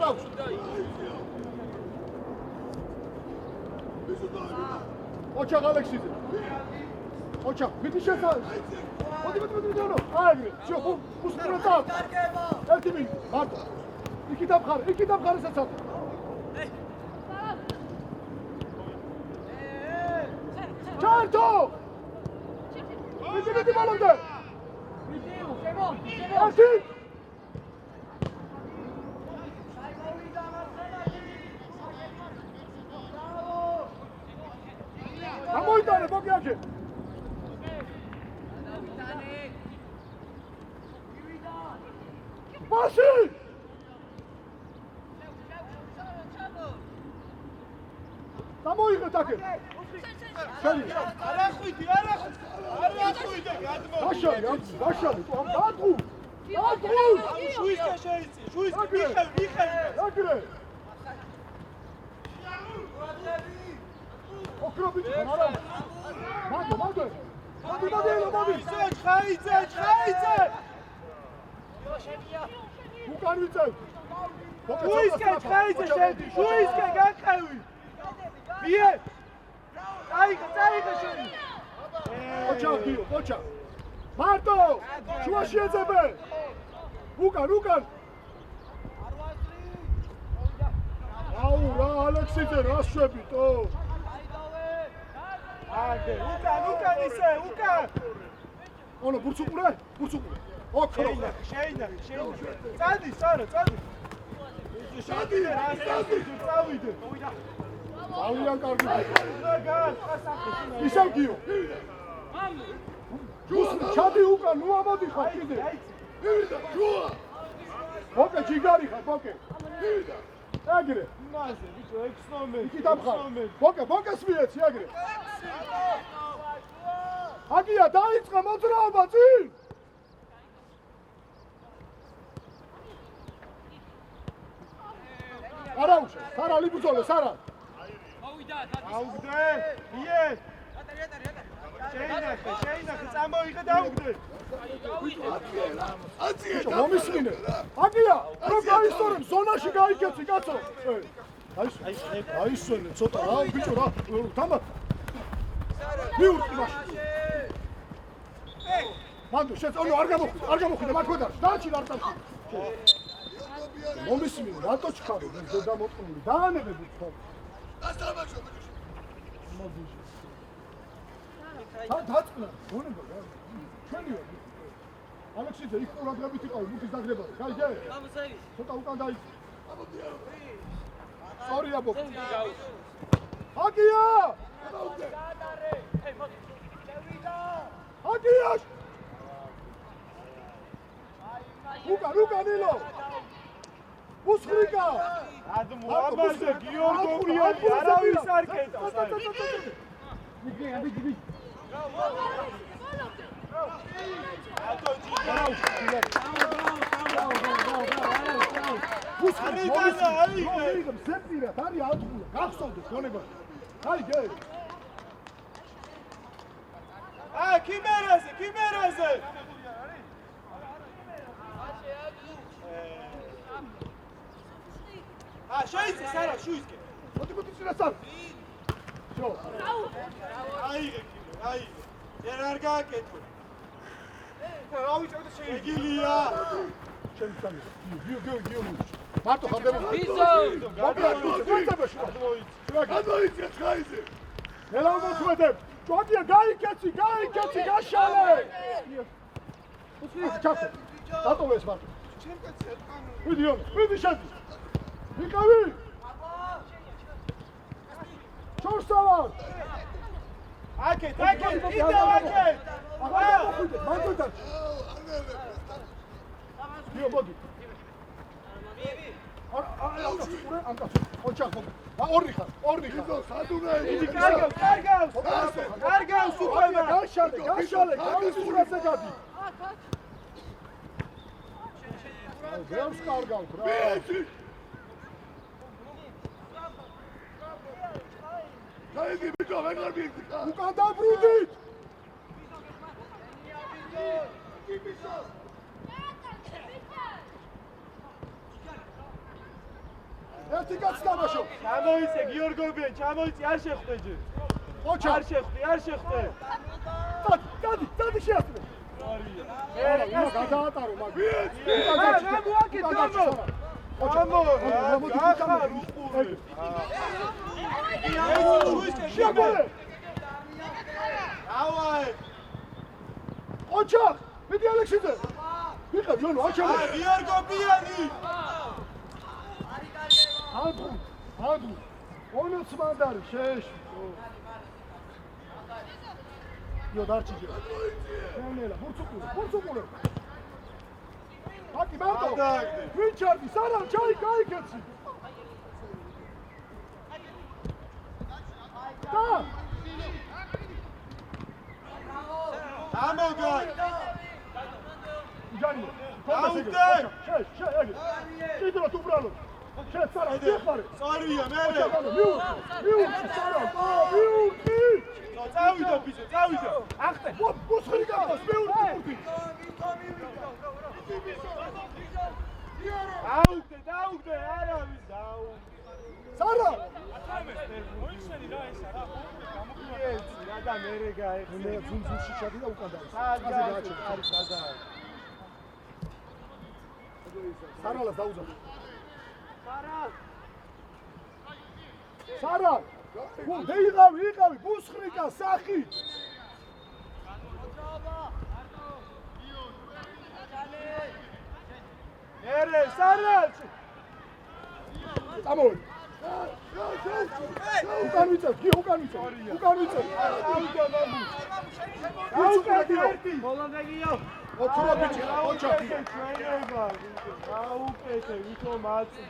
არაქვს. ოჩახ ალექსიძე. ოჩახ, მიდი შესაძ. მოდი. აიგრე, შო, უსკრეთა. ერთი მინუტი, მარტო. იქი დამხარე საცა. ჩარტო! მიდი ბალონდე. ერთი. ამოიტანე მოგიაჩე. Pasi! Samoyğe takır. Şöyle. Ara xuydi. Gadmo. Aşağı. Gadmo. Şuiska şeysi. Şuiska Mixel. Yakire. Okrobiç kanara. Mado. Hadi. Xayze. Ukan vicay. Şuiska xayze şeydi. Şuiska gaqavi. Biye. Ayqa şöyle. Oça. Marto! Şuna şiyezebe. Ukan. Aura, Aleksice, raşşebit, o. Hadi, Ukan ise, Ukan. Onu, burçukure. Okro. Şeyine. Çaldi, sonra. Çaldi. Alıyan kargı. Gel. İsem giyiyor. Çadı Ukan, nuamadi xakide. Boke, cigari xak, boke. Egre. Naze, biço, eksnomen. İki damxar. Boke smiets, egre. Agия, დაიწყე მოძრაობა, წინ! არა უშე, სარა ლიბუძოლე, სარა! აუგდე, იე! შეინახე, წამოიღე და აუგდე! მომისმინე! აგია, რომ გაისტორებ, ზონაში გაიქეცი, კაცო! აისვენე, ცოტა რა, ბიჭო რა, თამა! მიურტი მაშინ! მანდო, შეწონო, არ გამოხვიდე, მათ ქვედარში, დააჩინე არ წამში! მომისმინე, რატო ჩქარი, დედამოწყნული, დაანებები ხო? დაწყნა, გონება რა, ჩვენი ვარ. ალექსიძე, იქ ყურადღებით იყავი, მუქის დაგრებაზე, გაიგე? ცოტა უკან დაიწე. სწორია ბოკ. აგია! აგიაშ! უკან ილო! უსხრიკა! ამაზე გიორგოვიანი არავის არ კეთავს. მიგი. Kimereze! Şeyse Sara, şuiske. Hadi Sara. Şo. Ay. Yerarga kettu. Raviç şey geliyor. Çemsen. Giyo. Marto xandemo. Bizo. Gadmoice, xayze. Nela motvedem. Çodiya gaikeçi, gaşale. Çapı. Tato ves Marto. Vidi şadi. Vikavi. Çorsalar. Aket, ide aket. Marto da. Giyo bodi. Oçak bodi. Orri xar. İdi kargav süpermen. Gaşale. Gavis burası gadi. Grams kargav. Haydi bicho, vengar bir. Bu kadar brudit. ერთი კაცი თამაშობს. ჩამოიცე გიორგობიან, ჩამოიცე, არ შეხვდე ჯერ. ოჩა. არ შეხვდე. დადი შეასწრე. მერე გადაატარო მაგ. ოჩა, მიდი ალექსიძე. ვიყავ ჯონო, ოჩა. გიორგობიანი. ანდრუ. ონოც მანდარი შეეში. io darci giro. Nella, Bursukulo. Hadi Merdo. Richard, Saran, çay kayıkçı. Da. Tamam gol. Gani. Autay. Şey, hadi. Gidin tu bralo. Şey, Saran, gel bari. Sarıya, mele. Miu, Saran. Miu. Წავიდო ბიჭო, წავიდო. ახტე. მოსხრი გახოს, მეურკი. დაუგდე, არავის დაუ. სარა. მოიხსენი რა ესა რა. გამოგიეცი რა და მერე გაეხი. მე ძუნძუში ჩადი და უკან დავა. არის სადა. სარალას დაუძა. სარა. ვიღავი, ბუსხრიკა, სახი. ერე, სარალში. წამოვიდე. უკან ვიწევ. აუდო ბაბუ. აუკეთე. ბოლონდაგიო. ოქრო ბიჭი, ოჩაკი. ჩვენება. აუკეთე, ვითო მაწვი.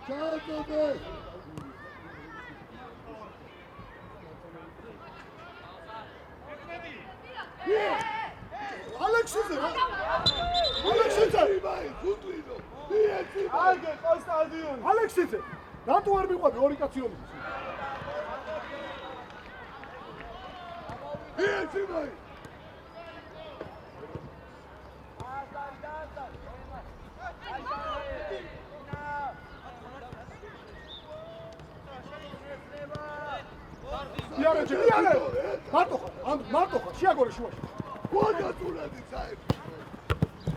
Çağırdı. Alexis! Alge, Konstantin! Alexis! Rato არ მიყვები ორი კაცი რომ ის. Ერთი მაი. იარე, მარტო ხარ, შეაგორე შუაში. გონდა წულადი საერთოდ.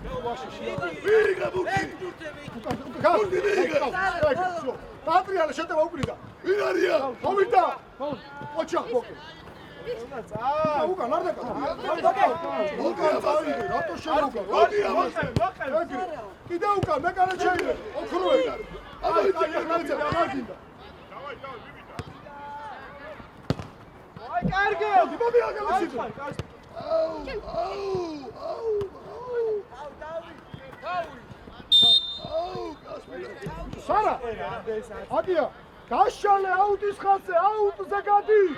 შუაში შეაგორე. ვირიგა ბურთი. დაატრიალე შეტევა უკრიდა. ვინ არია? მოვიდა. ოჩა ბოკე. უკან არ დაკა. უკან წავიდე, რატო შეუგა? კიდე უკან, მე კანე შეიძლება. ოქროე. აი, მაგინდა. Ay kargı! Babi arkadaşım. Sara. Hadi ya. Kaşşale autis xase, autuza gadi.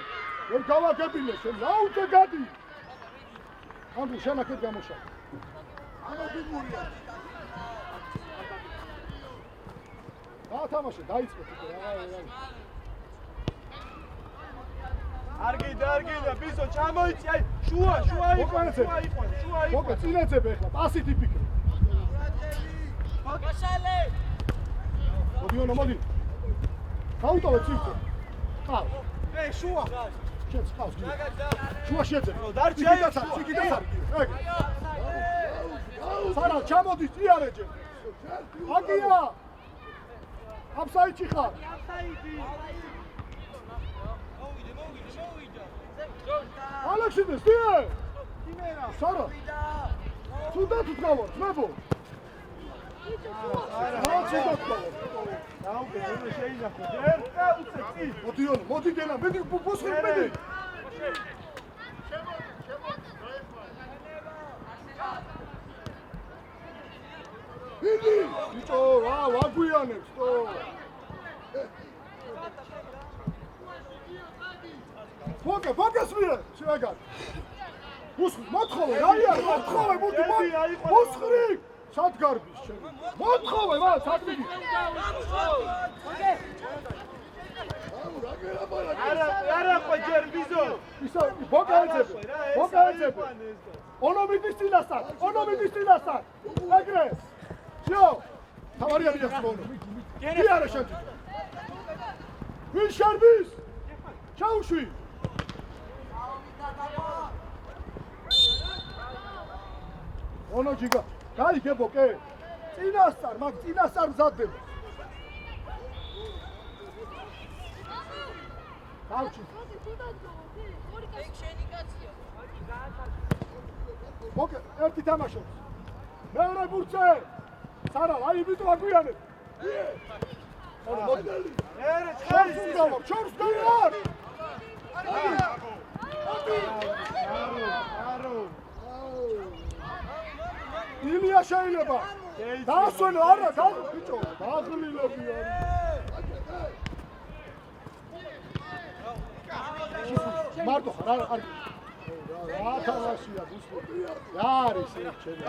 Ვერ გავაგებინე შენ, აუტე გადი. ანდრუ შენაკეთ გამოშა. ამა გიგურია. დაათამაშე, დაიწყეთ უკვე რა. არგი და ბიზო ჩამოიცი, აი შუა იყვან. მოკე წინეძებ ახლა, პასით იფიქრე. გაშალე. მოდი. გაუტოვე ციფრ. ყავს. შუა. შენს ყავს. შუა შეძებ. დარჩი სიკიდასარ. სარა ჩამოდი წიარეჯე. აგია. აფსაიჩი ხარ. ალექსინდეს, დიე! დიმერა! სარა! თუნდა თუ დგავარ, ძმებო! რა ცუდად დგავარ? დაუგე, მე შეინახო. ერთა უცე წი. მოდი გენა, მედი ბუსხი მედი. მიდი! ბიჭო, რა ვაგვიანებს, თო! ფოკეს მირე, შეგარ. ბუსხი, მოთხოვე, რაია, მოთხოვე, ბუსხი! სად გარბის შენ? მოთხოვე, ვა, სად მიდი? არა ხო ჯერ ბიზო ისო ბოკაეძები ონომიტის წინასწარ ეგრე შო თავარია მიახს ბონო კი არა შენ ვინ შარბის ჩაუშვი ონო ჯიგა გაიგებო კე წინასწარ მაგ წინასწარ მზადდება დავჭი მოკე ერთი თამაშობს მეორე ბურცე სარა აი იმიტომ აგვიანებ ონო მოდი ჩორს გავარ ილია შეიძლება დაასვენო არა ბიჭო დაღლილები არის მარტო ხარ არ რა თამაშია ბუსკოტი რა არის ეს ჩემი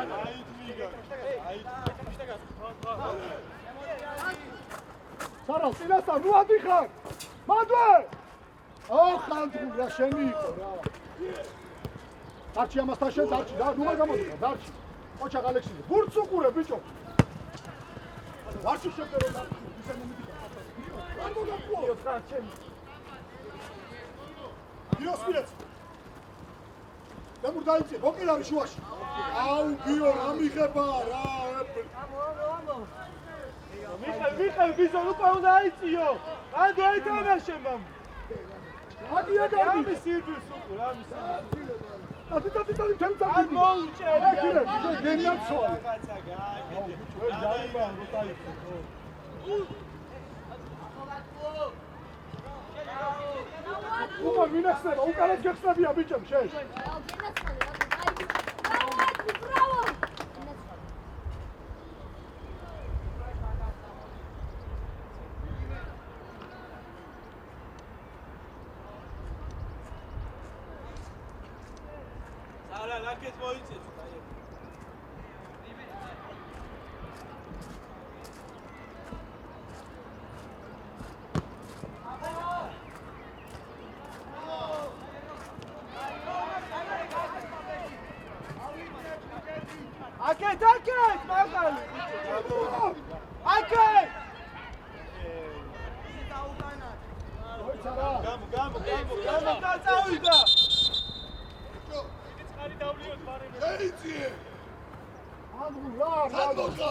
სარა წინასწარ ნუ ადიხარ მადლე ხანდრუ რა შენი იყო რა დარჩი ამასთან შენ დარჩი და ნუ არ გამოდიხარ დარჩი ოჩა ალექსიძე ბურთს უყურე ბიჭო ვარჩი შევწერო და ისე მომიდიხარ არ მოგაყუო ხარ ჩემი გიოს პირაც დამურდაიცე ბოკერ არის შუაში აუ გიო რა მიღება რა მიხელ ბიზო უკვე უნდა აიწიო ან დაითამაშე მამ აგია გადი ამის სირბილს უყურ ამის ათიტი თემცა ან მოუჭერე აკირე გენაცოა კაცა გააკეთე ვერ დაიბა როტაიცო უმა მინახსნება, უკანაც გეხსნებია ბიჭემ შენ. არა, რაკეთ მოიწეს. Aket, მაგალი. Aket! გამო, წავიდა. წყარი დავლიოთ ბარემ. ეიცი! ანდრუ რა, სადმოხა.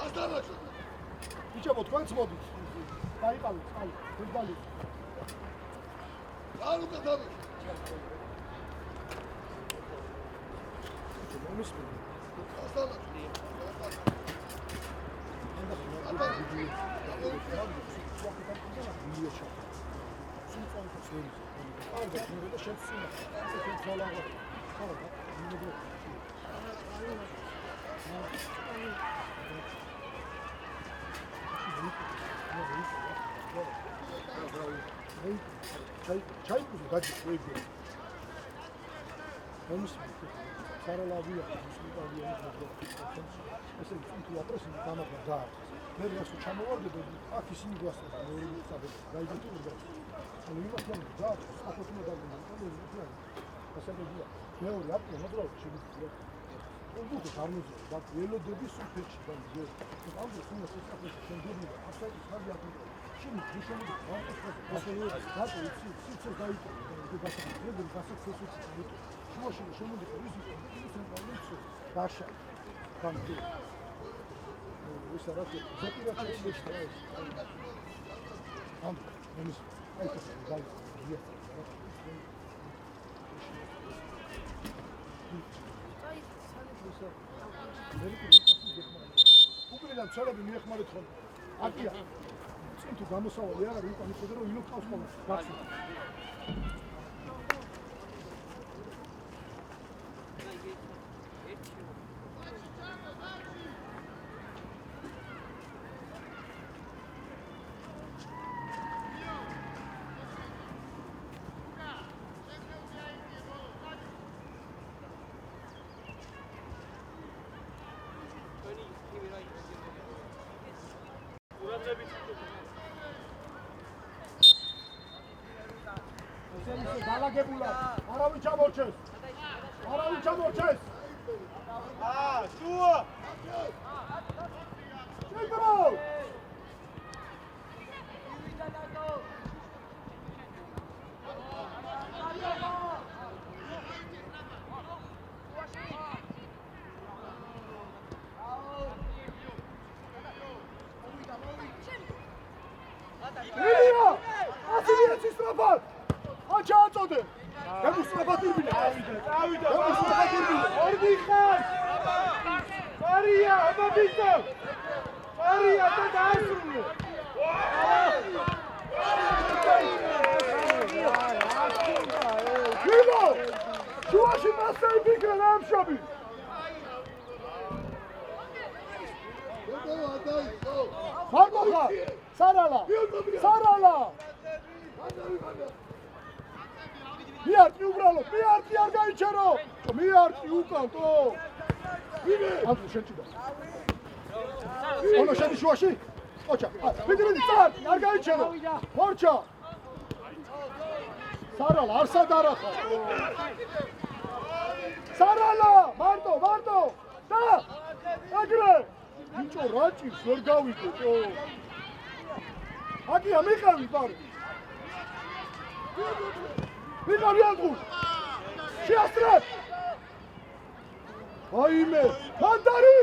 ასტანაშო. ბიჭებო, თქვენც მოდით. დაიყალით, წყალი, ფუტბოლი. ალუ გადავი. ჩაიკუზო დაჭი ვეიგო მომისმენთ სარალავია ისმიტავია ესე თუ აპრესი დამაგა და მე რასო ჩამოვარდებოდი აქ ისინი გვასწავლა მეორე მიწადები გაიგეთურდა ანუ იმას რომ და აფოტო მოდაგნა და ასაკებია მეორე აპრე მოძრავ შეიძლება უგუ გამოზო და ელოდები სუფეთში და ზე ამბო სუნა სისტემაში შემდგომი აფსაიდი ხარჯი აკეთე შენ გუშინი ვარკოს გასა იცი გაიწე და გასაგები გასაგები შუაში შემოდი ისე პრობლემსო დაშა გამდი ის არა ზეპირაცია შეიძლება ეს ამ მომის აი ეს გაიწე უკრიდან ცალები მიეხმარეთ ხოლმე აკია წინ თუ გამოსავალი არ არის უკან ისე რომ ილო ყავს ხოლმე გასულ ისე დალაგებულა. არავინ ჩამორჩეს. არავინ ჩამორჩეს. შუა. შეგრო. ილია! ასილიაც ისტრაფად! აჩა აწოდე! გემისტრაფად ირბინა! წავიდა. გემისტრაფად ირბინა! ორდი ხარ. არია, აბაბისო. არია და დაასრულე. ლილა! შუაში მასწავლი ფიქრა რამშობი! მარტოხა! სარალა! სარალა! მიარტი უბრალოდ, მიარტი არ გაიჩერო! მიარტი უკან, თო! ანტო შეჭიდა. ono შედი შუაში? ოჩა, მიდი, წარ, არ გაიჩერო. მორჩა. სარალა, არ სადარახა. სარალა, მარტო. და! აგრე! ბიჭო, რაჭის ვერ გავიგო, თო. აკია მიყავი ბარი. მიყავი ანტუ. შეასწრებ. აიმე, მანდარი.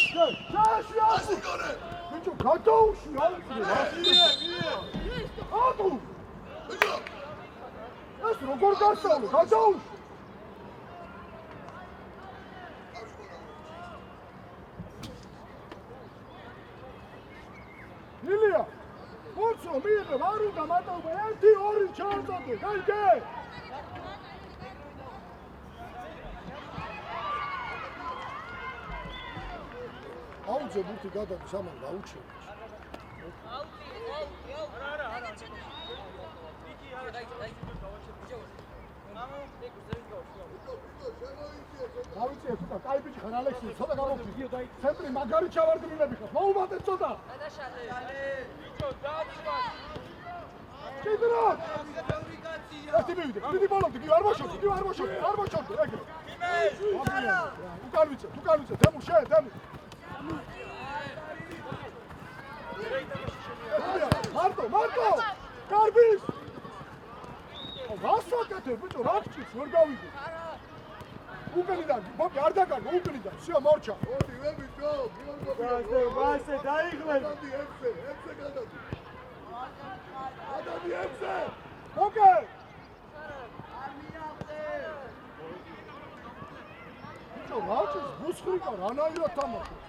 შეასწრებ. ბიჭო, გადაუში, ანტუ. ეს როგორ გასწავლე, გადაუში. ილია, მოცო მიიღებ, არ უნდა მატაობა, 1-2 ჩავწოდე, გაიგე? აუძე ბურთი გადადის, ამან გაუჩერე. დავიწიე თუთა, კაი ბიჭი ხარ ალექსი, ცოტა გამოვხდი. ცენტრი მაგარი ჩავარდნილები ხარ. მოუმატეთ ცოტა. ჭიდრო! ერთი მივიდე, დიდი ბოლომდე, კი არ მოშორდი, ეგრე. უკან ვიცე, დემუ შე, დემუ. მარტო! კარბის! გასვაკეთე, ბიჭო, რა გჭირს, ვერ გავიგე. უკენიდან, ბობი, არ დაგარგო, უკენიდან, სიო, მორჩა. მოდი, ვებიჭო, ვასე, დაიღლენ. ეცე გადადი. გადადი ეცე. ოკე. არ მიახდე. ბიჭო, რა გჭირს, ბუსხრიკა, რანაირად თამაშობს.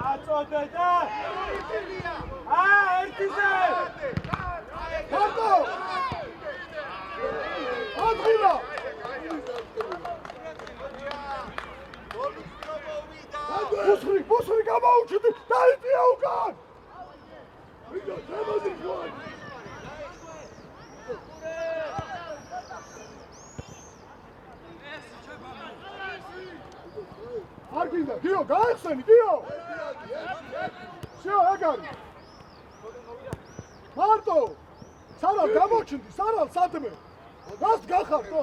აწოდე და ერთიზე მარტო! ადგილა! ბუსრი გამაუჩდი, დაიწია უკან! ვიდო, შემოდი ხوان! არ გინდა, დიო, გაეხსენი, დიო! შეო, ეგარი! მარტო! სარალ გამოჩნდი, სარალ სადმე! რას გახარ, თო?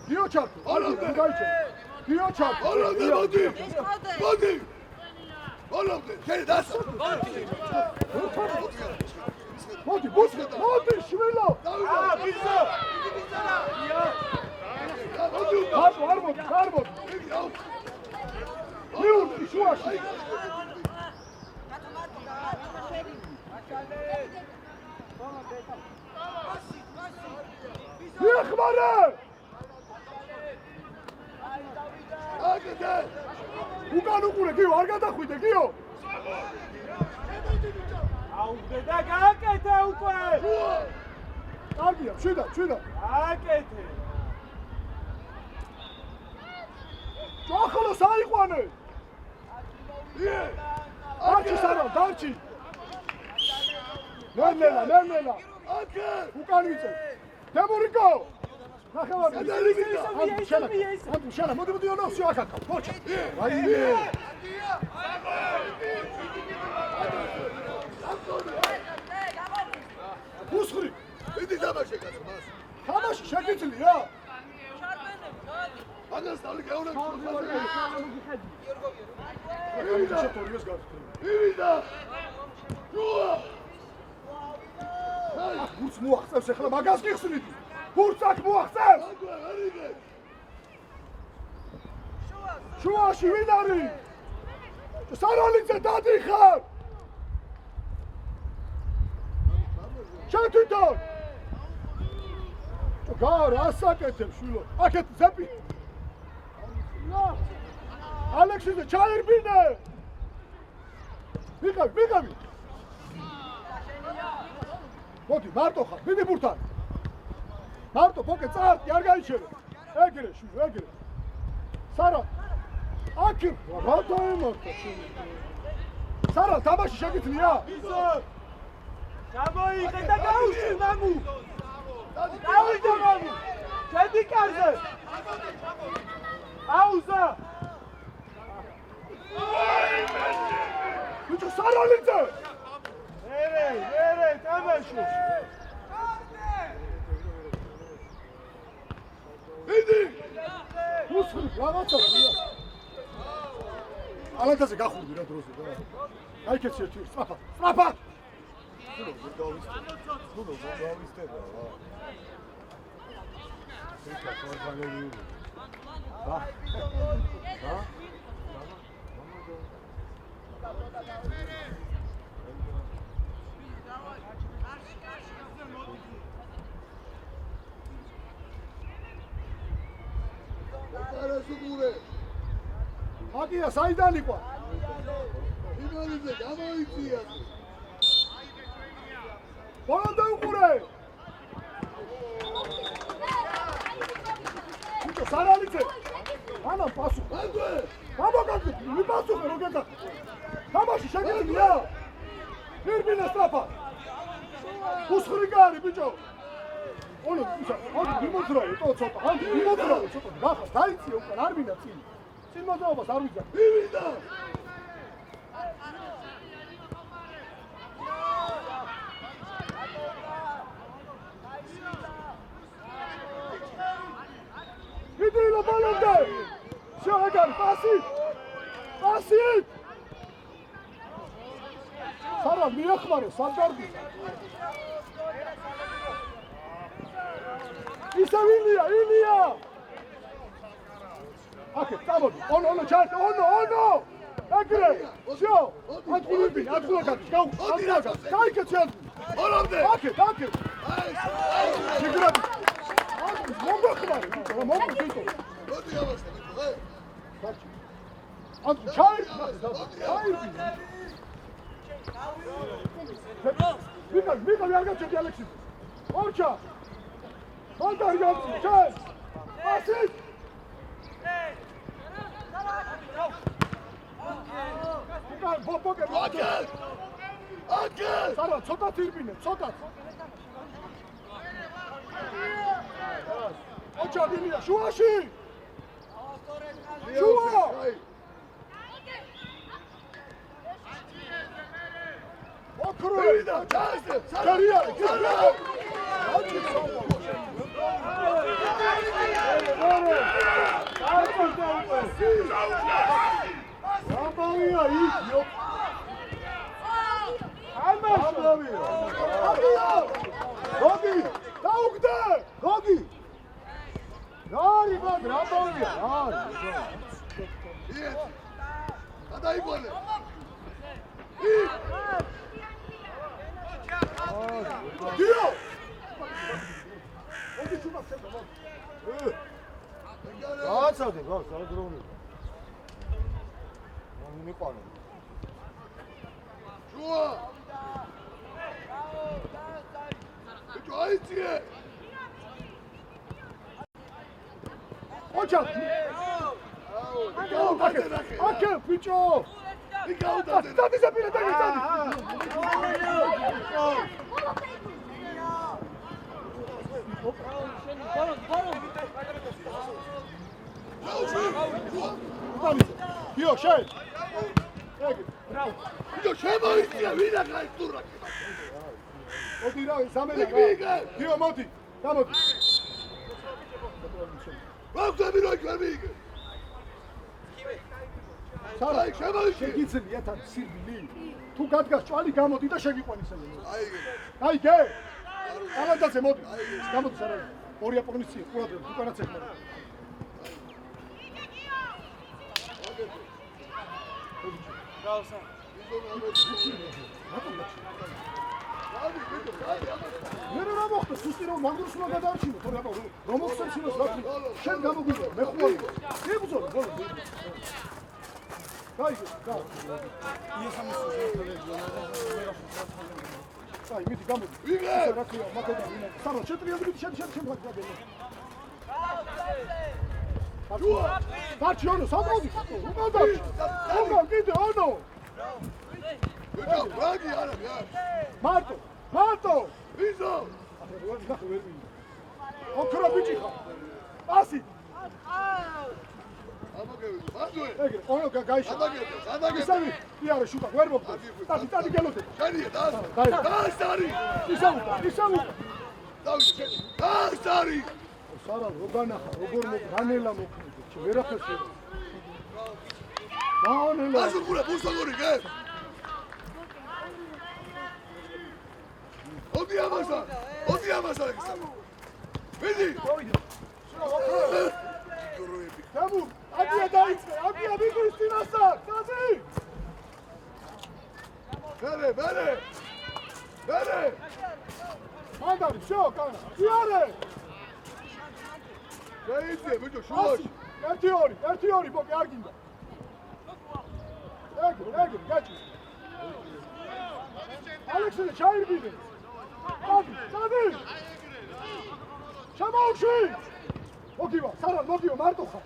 დიო ჩართო, არ გაიჩერე! დიო ჩართო! მოდი! ბოლომდე, შენ დასო! მოდი, ბუსხი, მოდი, შვილო! ბიზო! არ მოდი! მიურდი შუაში! მიეხმარე! უკან უყურე, გიო, არ გადახვიდე, გიო! აუგდე და გააკეთე უკვე. კარგია, შვიდა. გააკეთე. ჭოხლოს აიყვანე. არჩი სარო, დარჩი. ნერნელა. უკან ვიწე. დემურიკო. ნახევარი. შენა, მოდი ono, всё აკაკა. მოჩა. აი. უსხრი. იდი თამაში კაცო მას. თამაში შეგიძლია? მაგას თალი გაურე. ივიდა. ჯუა. ბურც მოახწევს ახლა მაგას გიხსნით. ბურც აქ მოახწევს. შუაში ვინ არის? საროლიძე დადიხარ. შენ თვითონ. გარ ასაკეთებ შვილო. აქეთ ზეპი. ალექსიძე ჩაირბინე. ვიღავი. მოდი, მარტო ხარ, მიდი ბურთან. მარტო, ფოკე წარდი, არ გაიჩერე. ეგრე შვილო, ეგრე. სარა. აქ რატო ემართა შვილო? სარა, თამაში შეგიძლია? გამოიღე და გაუშვი მამუ. გავიდო მამუ. შედი კარზე. აუზა. ბიჭო, საროლიძე. ერე, თამაში. იდი. უსხრი, რაღაცაა. ალათაზე გახურდი რა დროზე და. აი კეთს ერთი, სწრაფად. ნუ გავისტება რა. იქა კორბანელი. არასუბურე. აკია საიდან იყო? იმალიზე გამოიწია. ბოლომდე უყურე. ბიჭო, საროლიძე. ანა პასუ. გამოგაგდი, მიპასუხე რო გეკა. თამაში შეგიძლია? ვირბინე სწრაფად. უსხრი გარი ბიჭო. ono, მიმოძრაო ცოტა. მიმოძრაო ცოტა. ნახა, დაიწიე უკან, არ მინდა წინ. წინ მოძრაობას არ ვიძახ. მივიდა. იდილა ბოლომდე. შეგარ პასი. სარა მიახმარე სანდარდი. ისე ვინია. აკე, წამოდი. ono, ჩარტ, ono. ეგრე. შო. ათქულები, ათქულაკაც, გაუხსნა. გაიქეთ შენ. ბოლომდე. აკე. შეგრადი. მომგოხმარე, მომგოხმარე. მოდი ავასე, ხე. ანუ ჩაირბინე. ვიღავი არ გაჩერდი ალექსიძე. ორჩა. მანდარ გამწი, ჩაი. ასი. აკე. სარა, ცოტა თირბინე, ცოტა. ორჩა დინია, შუაში. შუა. ოქროვიდა, ჩაისე. სარია, გიჟა. აჩი სოფო. რამბავია იქ. რამბავია. გოგი, დაუგდე. გოგი. რარი მაგ რამბავია. გადაიყვანე. დიო. ოდი ჩუბა შეგა მო. გააცადე, საერთოდ. მომიყვანე. შუა. ბიჭო აიწიე ოჩა აკე ბიჭო იკაუტაზე დადი ზაპირე დადი Io, scel! ბიჭო შემოიწია ვინა გაიწურა მოდი რა, სამელა. io, მოდი, გამოდი. ვაგდები რა გამიგე სარა, შემოიწია შეგიძლია თან სირბილი. თუ გადგას ჭვალი გამოდი და შეგიყვანისა. აიგე აიგე. ალანდაზე მოდი. გამოდი სარა. ორი აპონიცია, ყურადღება, უკანაც ეხმარა. მე რა მოხდა სუსტი რომ მაგურს უნდა გადაარჩინო თორე აბა რომ მოხსენსინოს რა შენ გამოგვიდა მე ხვალ ებრძოლ ბოლო გაიგე აი მიდი გამოდი ვიგე რა ქვია მაგოდა ვინა სარო შეტრიალები შენ მაგდაგე დაჩიო სამოდი უკანდა უკან კიდე ონო ბიჭო ბაგი არა მარტო ვიზო ოქრო ბიჭი ხარ ასი ამოგევი ბაზუე ეგრე ონო გაიშა ამაგე ისევი იარე შუტა ვერ მოგდა ტადი გელოდე შენია დაი. დაასტარი ისევი დაასტარი სარა როგანახა როგორ მოგანელა მოქმედე ჩი ვერაფერს დაანელა ასუქურა ბუსოგორი გე ოდი ამასა ვიდი დამუ აბია დაიწე აბია ვიგვის წინასწარ დადი მერე მანდარი всё კანა იარე დაიწე ბიჭო შუაში ერთი ორი ბოკი არ გინდა ეგრე გაჭი ალექსანდრე ჩაირბიდე დადი შემოუში მოგივა სარა მოგივა მარტო ხარ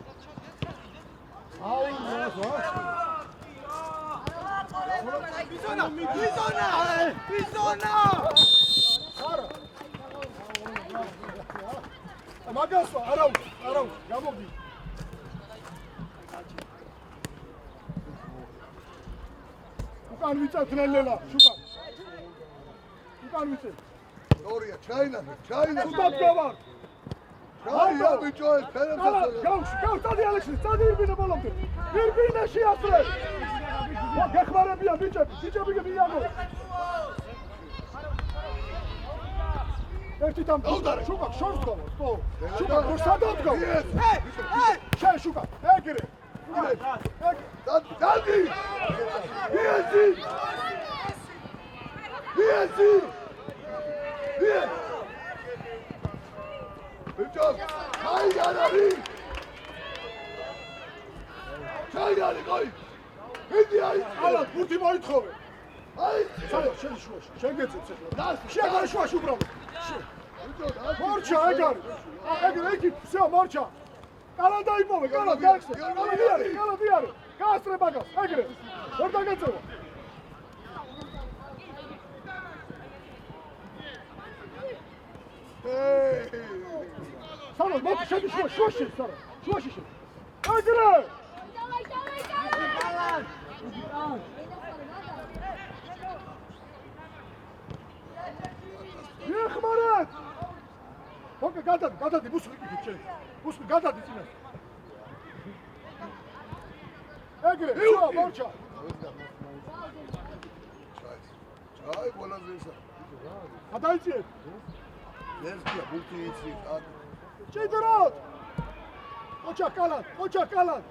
აუ ბიზონა სარა მაგასო არავ გამოგი უკან ვიწათნელელა შუკა უკან ვიცე ორია ჩაინა სუდად გავარ ჩაია ბიჭო ეს ფერებსაც გავ წადი ალექსი წადი ირბინე ბოლომდე ირბინეში ასრე გეხმარებიან ბიჭები მიიღო ერთი там შუკა შორს გავა ხო შუკა რუსადად გავა შენ შუკა ეგრე დადი ვიესი ბიჭო ჩაიგარი კოი მიდი აი ალა ბურთი მოითხოვე აი სალო შენ შუაში შენ გეცეც ახლა შენ გარ შუაში უბრალოდ მორჩა ეგარი ეგრე იქ всё მორჩა კალა დაიპოვე კალა გაიხსე კალა ვიარე გაასწრე ბაგას ეგრე ვერ დაგეწევა სალო მოდი შენ შუაში სალო შუაში შენ ეგრე ეხმარეთ ოკე გადადი ბუსკი გიჩენ ბუსკი გადადი წინას ეგრე შუა მორჩა ჩაი ყველაზე ისა გადაიწიეთ ერთია ბურთი იცი ჭიდროთ ოჩა კალან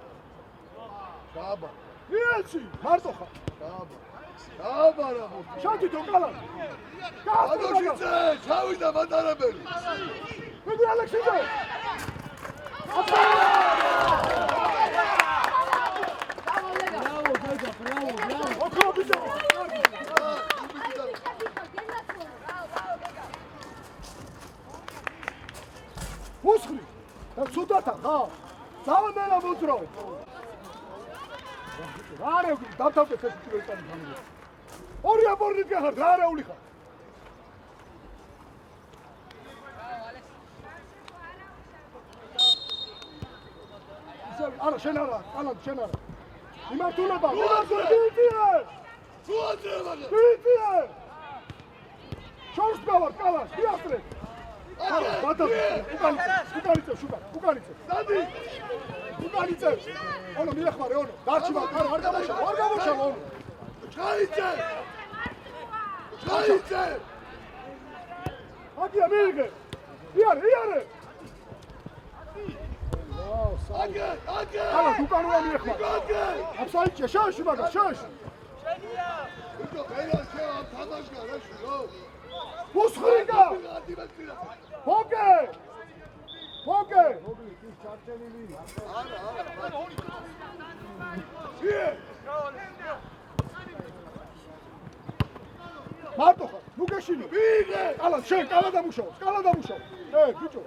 შაბა იეცი მარტო ხარ შაბა რა ბურთი შავთითო კალან ადოშიცე ჩავიდა მატარებელი მიდი ალექსანდრე ოქრო ბიჭო Უსხრი და სუდათა ხა დავანელა მოძრო რა არის დავთავეთ ეს პირველი გამიგე ორი აბორნით გახარ რა არეული ხარ არა შენ არა ალან შენ არა იმართულება დიიტიე შორს გავარ კალას დიასტრე ბატონ უკანიცე დადი უკანიცე ono მიახმარე ono დარჩი მაგ არ გამოშალ ono ჩაიცე აკია მიიღე იარე აგე არა უკანოა მიეხმარე აბსაიჩე შაში მაგა შაში შენია ვიტო ვერა შევა თამაშგა რა შო უსხრიკა ბოგე ის ჩარჩენილი არა მარტო ხარ ნუ გეშინო ვიღე კალა შენ კალა დამუშავო ბიჭო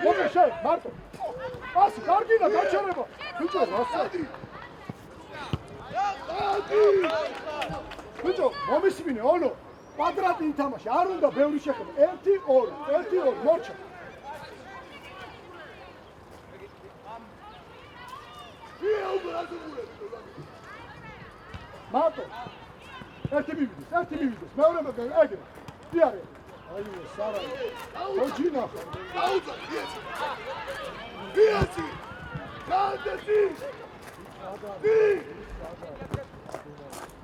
მოგე შენ მარტო ასი კარგინა გაჩერება ბიჭო რასადი ბიჭო მომისმინე ონო კვადრატი ითამაშე არ უნდა ბევრი შეხედა 1-2 მორჩა მარტო ერთი მივიდეს მეორე მაგ ეგრე დიარე აი სარა ოჯინა აუცა დიაცი გადადი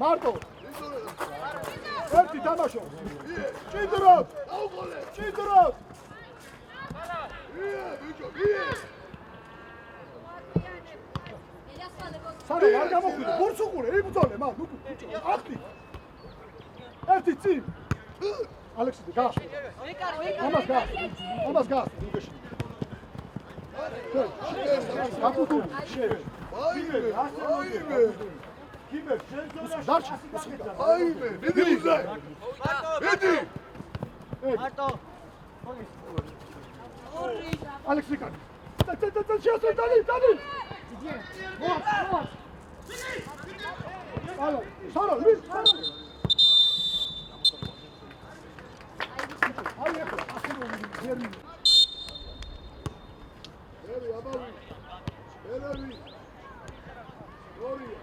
მარტო ერთი თამაშო ჭიდროდ აუყოლე ჭიდროდ ბიჭო სარა არ გამოხვიდე ბურს უყურე იბრძოლე მაგ ნუ ბიჭო აქტი ერთი წინ ალექსი გას ამას გას ნუ გეშინე აკუთუ შენ კიბერ შენ ზონაში აიმე მიდი უზე მიდი მარტო ალექსი კან შეასწრე დალი ალო სარა ლუის აი ეხლა ასირო ვიერი აბავი ელევი გორია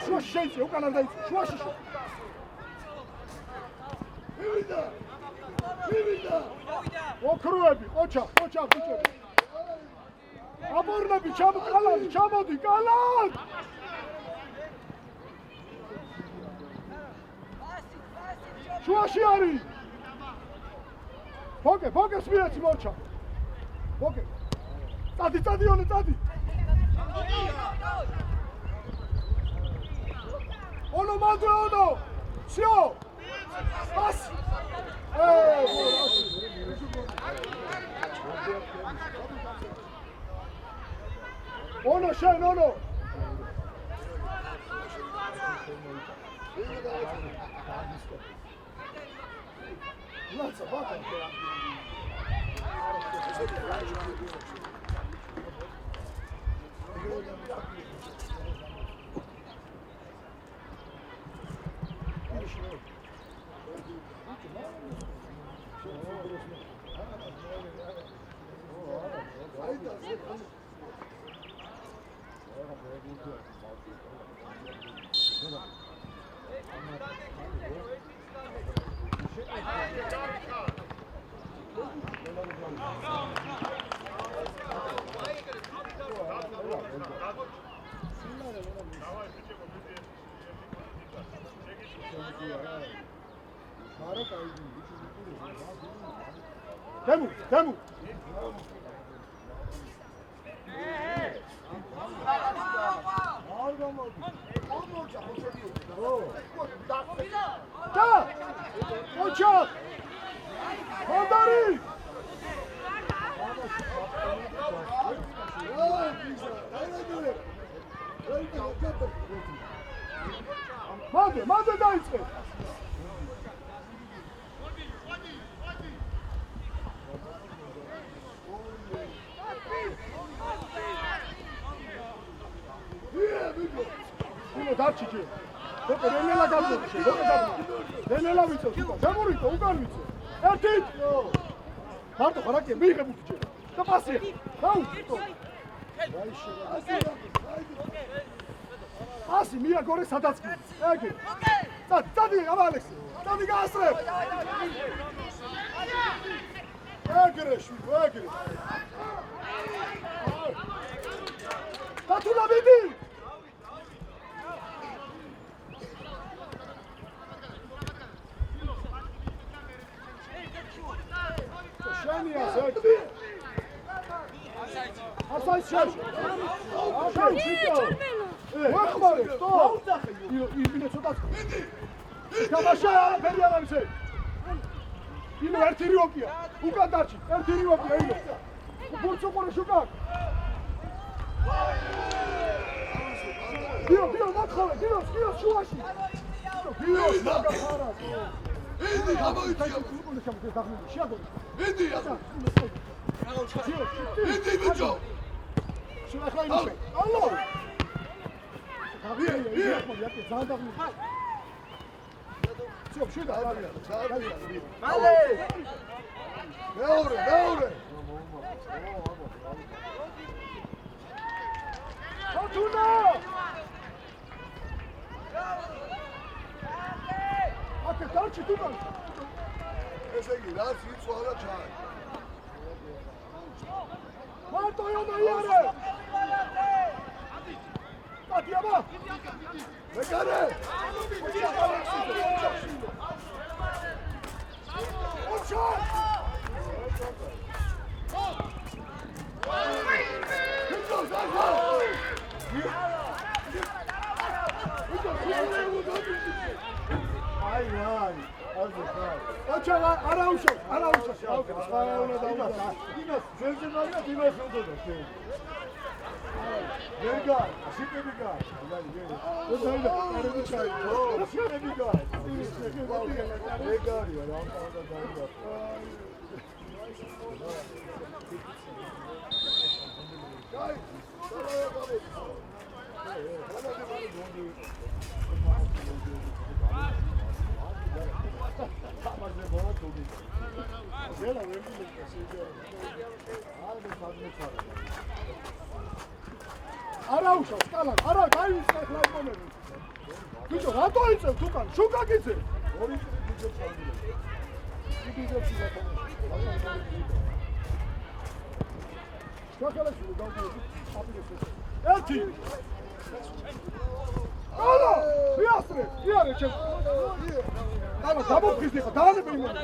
შუაში შეიძლება უკან არ დაიწო შუაში მივიდა ოქროები ყოჩა ბიჭები აბორნები ჩამოდი კალად შუაში არის ბოგეს მიეცი მორჩა ბოგე წადი ონე წადი ono mandre ono sio pas ono შენ ono Demu. Da! Oçak! Mandari! Mande დაიწყე. Ino darჩიჩი. Დოკო რენელა გამოდიშე, რენელა ვიცო, გამორიტო, უკან ვიცო. ერთი. მარტო ხარაკე, მიიღე ბუთიჩე. და პასი. დაუ. პასი მიაგორე სადაც კი. ეგე. წადი, აბა ალექსი. წადი გაასწრებ. ეგრე შვიდ, ეგრე. დათულა მიდი. შენია ზეთი. ასაი შეშ. ასაი შეშ. ვახმარე, სტო. იბინე ცოტა. გამაშა არაფერი არ არის. ინო ერთი რიოკია. უკან დარჩი, ერთი რიოკია ინო. ბურცო ყურე შუკა. დიო, მოთხოვნე, დიო, შუაში. დიო, მაგახარა. Idi, გამოიწია. Idi, აბა. Idi, ბიჭო. შეხლა იმის. ალო. დავიე, მოიაკე, ზანდაღლი. ცოტა შიდა არია. მალე. მეორე. ხოთუნა. აკე დარჩი თუ გან. ესე იგი, რაც იწვალა ჩაი. მარტო იარე. აკი აბა. მეკარე. ოჩა. აი, ოჩა არაუშო. სხვა უნდა დაუბრა. იმას ძელზე მაგა იმას უდოდა შენ. ვერგა, შიპებიგა. ოდაიდა, არები ჩაი. შიპებიგა. ვეგარია, რა უნდა დაიდა. ჩაი. არაუშო, სკალა, არა, დაივიწყე ხლა მომენტი. ბიჭო, რატო იწევ თუ კან? შუკა გიწევ. ორი ბიჭო ჩავიდა. ბიჭო ჩავიდა. შოქალაში დავდივი, აპირებს. ერთი. ალო, ვიასწრე, იარე ჩემ. ალო, დამოფხიზდი ხა, დაანებე იმენ.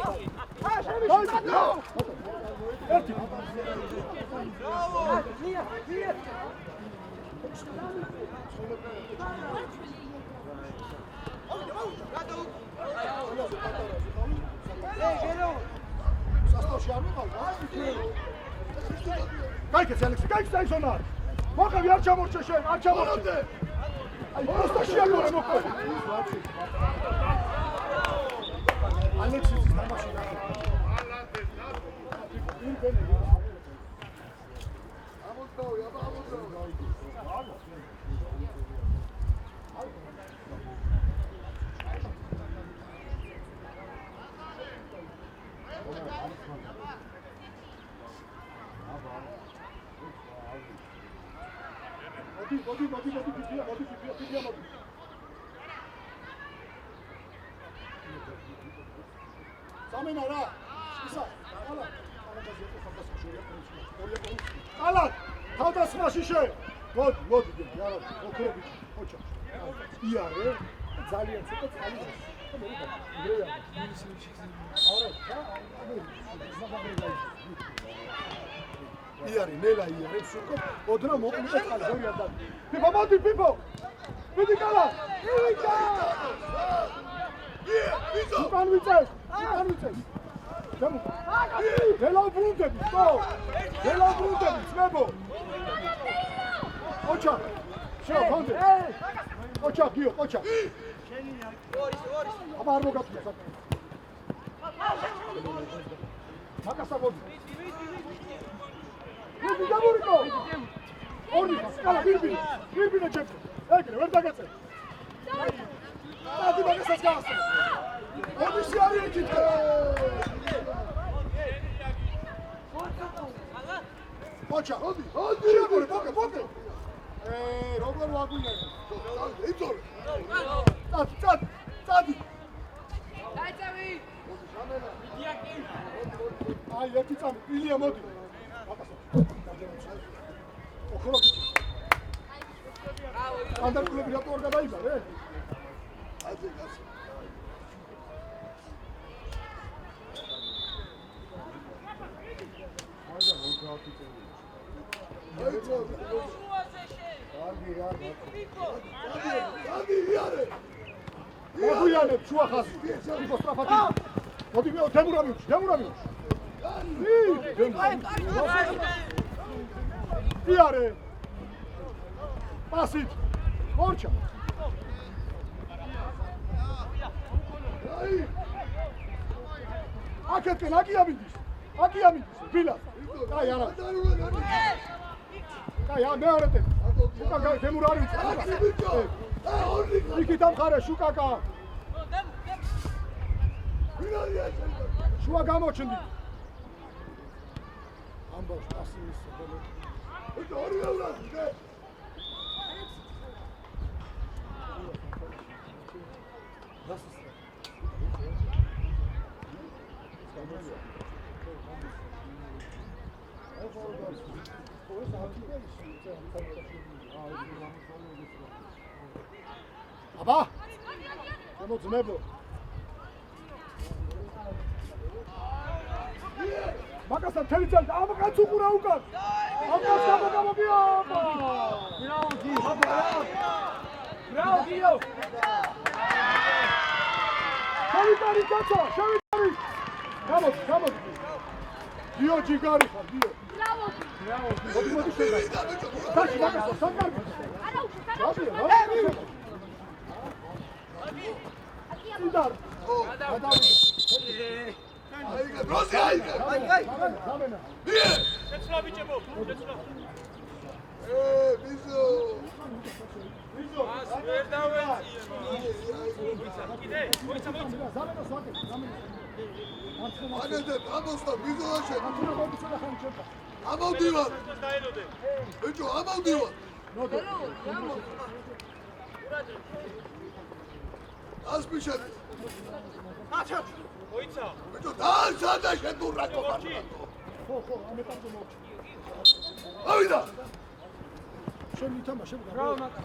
ერთი. სასტავში არ მიყავ, გაიქეც ალექსი, გაიქეც აიზონარ. მოყევი არ ჩამორჩე შენ, არ ჩამორჩე. აი, პროსტა შეაგორე მოყევი. ალექსის თამაში რა. ამოწავი, აბა ამოწავი. მოდი, პიპია. სამენა რა. ისა, ალა. ალად თავდასხმაში შე მოდი არა ოქრობი ოჩა იარე ძალიან ცოტა წყალი გრეა იარე ნელა იარე სულკო ოდრა მოკლე წყალი გორია და პიპო მოდი პიპო მიდი კალა უკან ვიცეს გელაუბრუნდები ძმებო ოჩა შეო კონდე ოჩა გიო ოჩა აბა არ მოგაწია მაგასა მოდი მიდი გამორიკო ორი სკალა ბირბინა ჩემ ეგრე ვერ დაგაწე დადი მაგასაც გავასწრე ოდისი არის ეკითხე ოჩა მოდი მოკე როგორ ვაგვინე იწორე წადი დაიწევი აი ერთი წამი ილია მოდი ოქრობი ანდარკულები რატო არ გადაიბარე აძე გას მოგვიანებ შუა ხაზი იყო სწრაფად მოდი დემურამიუჩი იარე პასით ორჩა აკეთკენ აკი ამიდის ბილა კაი არა კაი მეორე ტემ უკან გაი დემურ არ ვიცი იქით ამხარე შუკაკა შუა გამოჩნდი ამბავს პასის ბოლო ორი ევრა აბა მოძნებო მაგასთან თელი წელი ამკაც უყურა უკან ამკაც გამოგია Bravo, Gio! შევიტარი კაცო შევიტარი გამოდი გიო ჯიგარი ხარ გიო მოდი შეიძლება დაში მაგასო საგარბი ინდარ გადავიდე აიგე როზი აიგე გამენა შეცვლა ბიჭებო შეცვლა ბიზო ას ვერ დავეცი კიდე მოიცა გამენა სვაკე გამენა აგეთე ამოსა ბიზოაშე ათუნა მოდი ცოტა ხანი ჩერდა ამოვდივარ დაელოდე ბიჭო ამოვდივარ ნოდო ასპიშეთ აჩა მოიცა ბიჭო დაანსადა შედურა კოპარდა ხო ამეტანო მოჩ ავიდა შენ ითამაშე ბრავო მაკა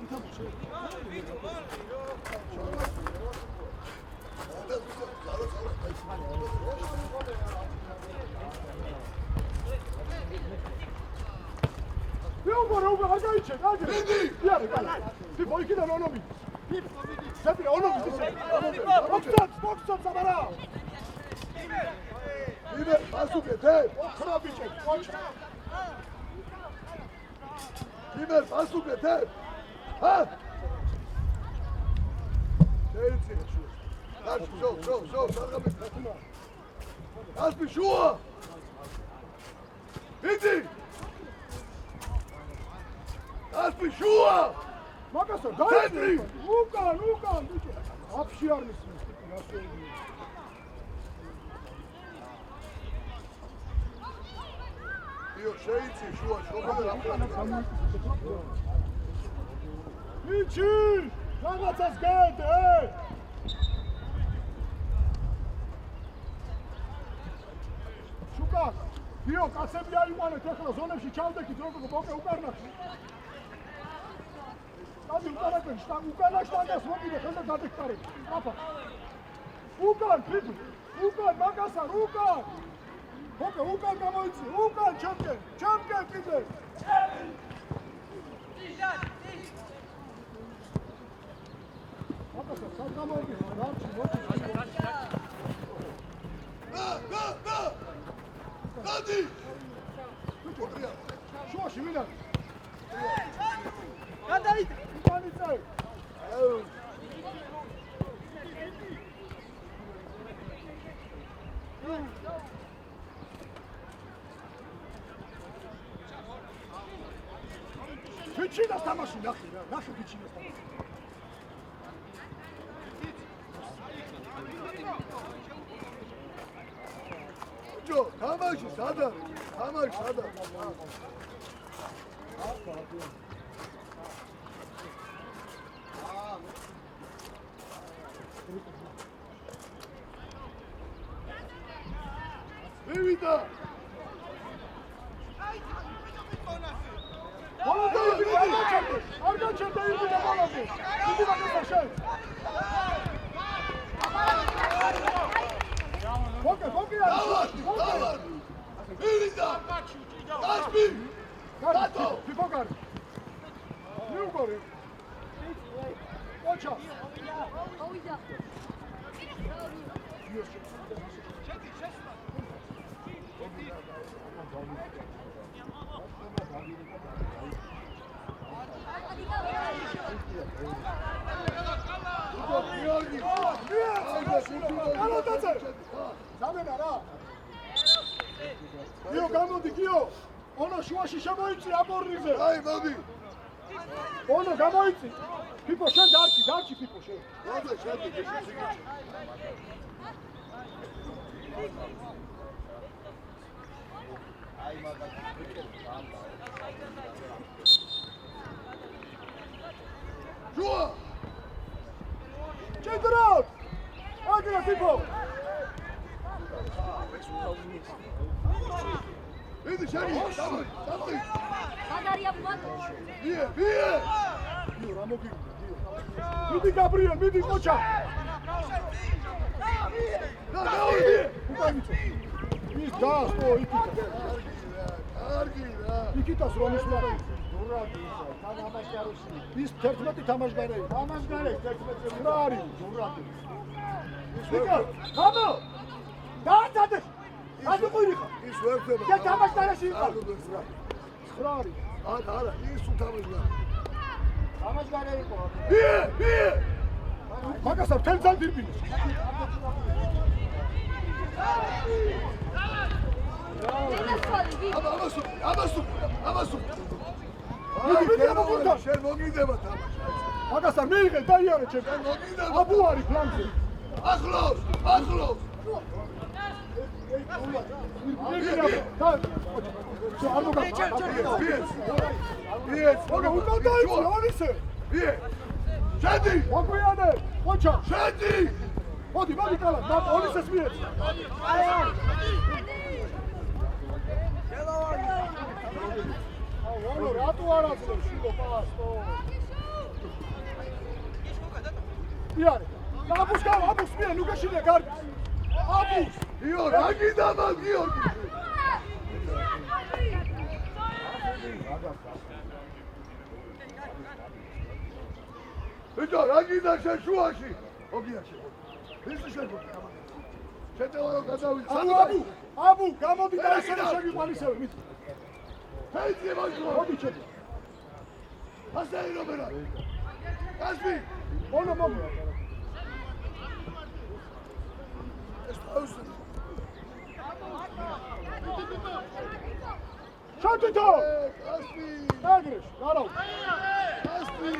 ითამაშე Robert, I got you. Yeah, people, you can't know me. Sempre, oh no, box stop, Samara. Vive, pasuke, te. Krabice, watch. Vive, pasuke, te. Ha? Telci. Daš, show, sargami. Aspi, shua. Idi. Aspi, shua. Makasa, dai. Luka. Apshi ar misin. Io შეიცი შუა შობერა. Მიჩი! რაღაცას გაედე! შუკა! დიო, კაცები აიყვანეთ ახლა ზონებში ჩავდექით როგორ მოკე უკარნახში. Adi უკანაკენ უკანა შტანგას მოკიდე ხელზე გადეკტარებ. აფა. უკან ფიფი. უკან მაგასარ უკან. მოკე უკან გამოიცი. უკან ჩემკენ. ჩემკენ კიდე. მაგასარ სად გამოვიდეს? გარჩი მოდი. დადი! შუაში ვინ არის? გადაიდე. უკანიცე. Pichina თამაში ნახე რა, ნახე pichina თამაში. ჯო, თამაში სად არის? თამაში სად არის? მივიდა! ბოლომდე არ გაჩერდა ირბინა ბოლომდე. დიდი მაგასარ შენ. მოკე არის. მივიდა! გასპი! გატო! ფიფოგარი. მიუგორი. ოჩა. Გავიდა. გიორგი! ალოდაცე! ზამენა რა! გიო გამოდი გიო! ონო შუაში შემოიწი აბორნიზე! აი მოდი! ონო გამოიწი! ფიფო შენ დარჩი ფიფო შენ! მოდი შედი გიშიში. აი მაგას ჯუა! Central! Agila Pipo! Idi შენი, დავай, დავай. მაგარია ბუატ. ვიე! გიო რა მოგიგდა გიო. მიდი გაბრიელ, მიდი ყოჩა. დავიდი. უკანიცო. ის დაასტო იქით. კარგი რა. იქითას რომ ისმარი. დურადი ისა, თან ამაშგაროში. ის 11 თამაშგარე. თამაშგარე 11 რა არის? დურადი. ვიკა, გამო! დააწადე! ასე ყურიხა. ის ვერ ხდება. და თამაშგარეში იყო. რა არის? არა, ის უთამაშგარე. თამაშგარე იყო. ვიე! მაგასა მთელ ძალიან დირბინეს. ამასუ. მიდი ამოგუნდა. შენ მოგიდება თამაში. მაგასა მიიღე დაიარე ჩემ. მოგიდება. აბუ არის ფლანგზე. ახლოს. ვიე! მოგა უნდა დაიწო ონისე. ვიე! შედი! მოგვიანე. ოჩა. შედი! მოდი კალა, ონისეს მიეც. აუ, რატო არ აწევ შილო პასტო? იარე. აბუს მია ნუგაშილია გარბი. აბუს. იო, რა გინდა მაგ გიორგი? ბიჭო, რა გინდა შენ შუაში? ოგიაში. ის შენ გქონა. შეტევა გადავიდე. აბუ, გამოდი და ესე შეგიყვანისევი, მით. ფეიცი მოიწყო. მოდი ჩემი. ასეი რომერა. გასპი. ონო მოდი. ეს თავისი. შატიტო! გასპი. აგრეშ, გარავ. გასპი.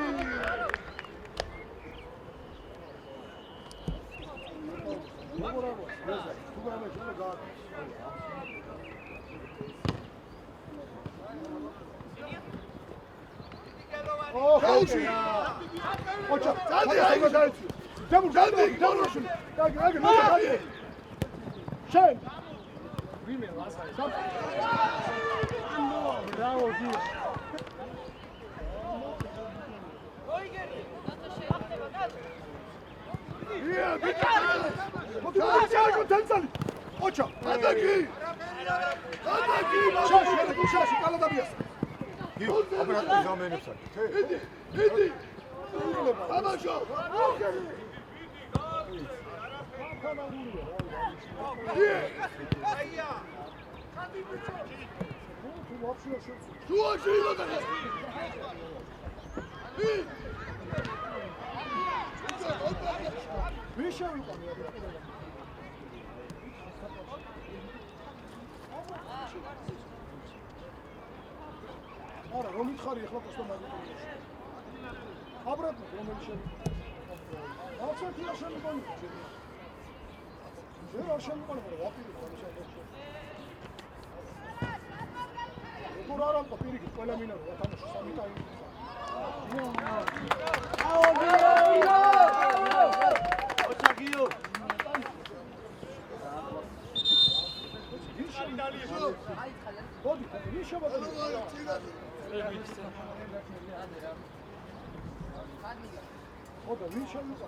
ოხი. ოჩა, დადი, აი დაიცი. დემურ შენ. შენ. Bravo, Dio. Ocha! Ataki! Şaşı, kala da biraz. Operatör zameni sak. Idi. Amaşo. Şu aşıyla da. Више არა, რომ იხარი ახლა პოსტა მაგიტონიაში. აბრატო, რომელი შემიძლია. ახლა რა შემიძლია? რა შემიძლია, მაგრამ ვაპირებ ამ შემიძლია. როგორ არ ამყო პირიქით, ყველა მინარო ათამაშო 3 ტაიმი. ოჩაგიო Hadi, niye şabatın? O da niye şabatın?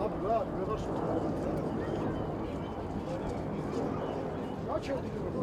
Abi ya, ne var şu? Kaç oldu bu?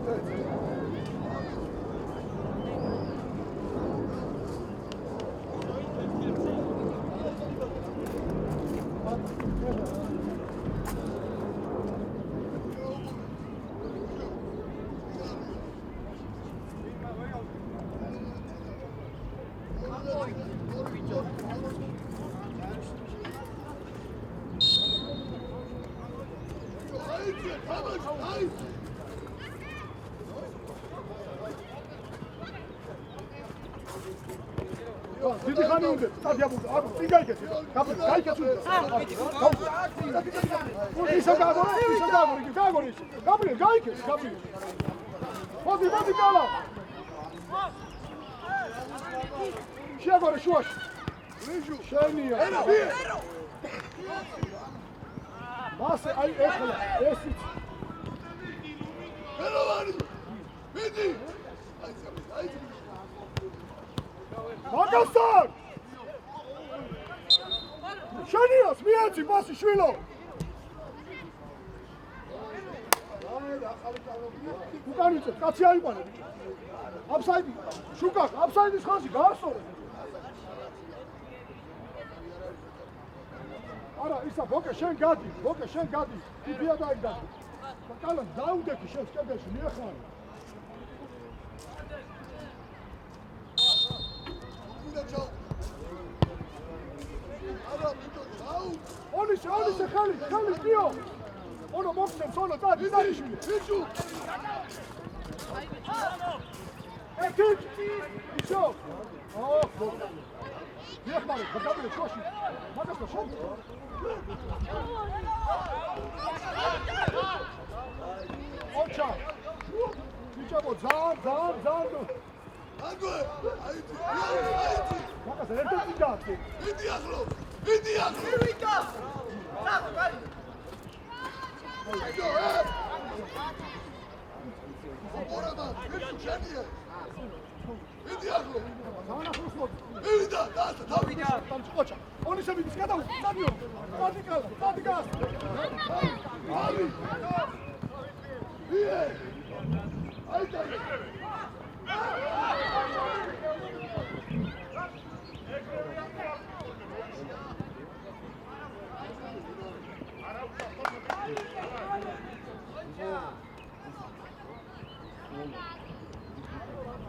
Დიდი ხანი უნდა, სტადი აბუდა, აბუ, წიგაიქეთ. გაიქეთ. ისო გაგორი. გაბრიელ, გაიქეთ, გაბრიელ. მოდი კალა. შეაგორე შუაში. შენია. მასე, აი ეხლა, ეს იცი. ეროვანი. მიდი. აი მაგასთან! შენიას მიეცი პასი შვილო! უკან იწევ, კაცი აიყვანე. აფსაიდი, შუკაკ, აფსაიდის ხაზი გაასწორე. არა, ისა, ბოკე, შენ გადი. ტიპია დაიგდადი. კალა, დაუდექი შენს კედელში, მიეხარე. Olise, ხალი, დიო. Ono მოხდენ, სოლო, წადი, დაიშვილი. ვიჩუ. ერთი. ისო. მიეხმარე, გადავიდე შუაში. მაგასთან შენ. ოჩა. ბიჭო, ძალიან. აგვე, აიძი. მაგას ერთ-ერთი დააწი. მიდი ახლო. ვიკა ორამა, ვიჩუ შენია. მიდი ახლო. განახლოს მოდი. მივიდა, დავიდა. ოჩა. ონისები გადავ, სტადიონ. სტადი გას. ალი. ვიე. აიცა.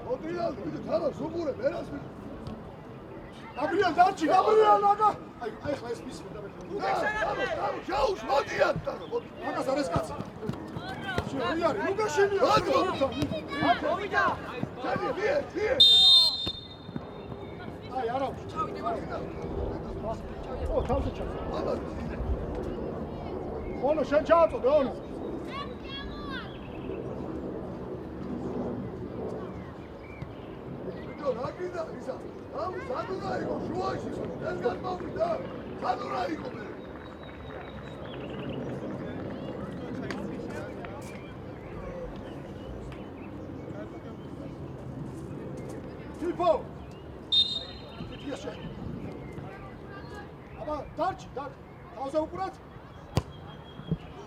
Odrial, bitte Tara, so wurde, wer das mit? Gabriel, aga. Ay, xla es mis da. Jaus, Odrial, Aga zares kaç. Şuyari, nu gaşini. Hadi. დავიდა Hadi, bir. Ay, ara. O, თავზე ჩა. Ama, Ono შენ ჩააწოდე, ono. jo, rakida, isa. Am saduna iko, şuaşi. Ez gatmavida. Saduna iko. ფიფო. ფიფია შე. აბა დარჩი, თავზე უყურეთ.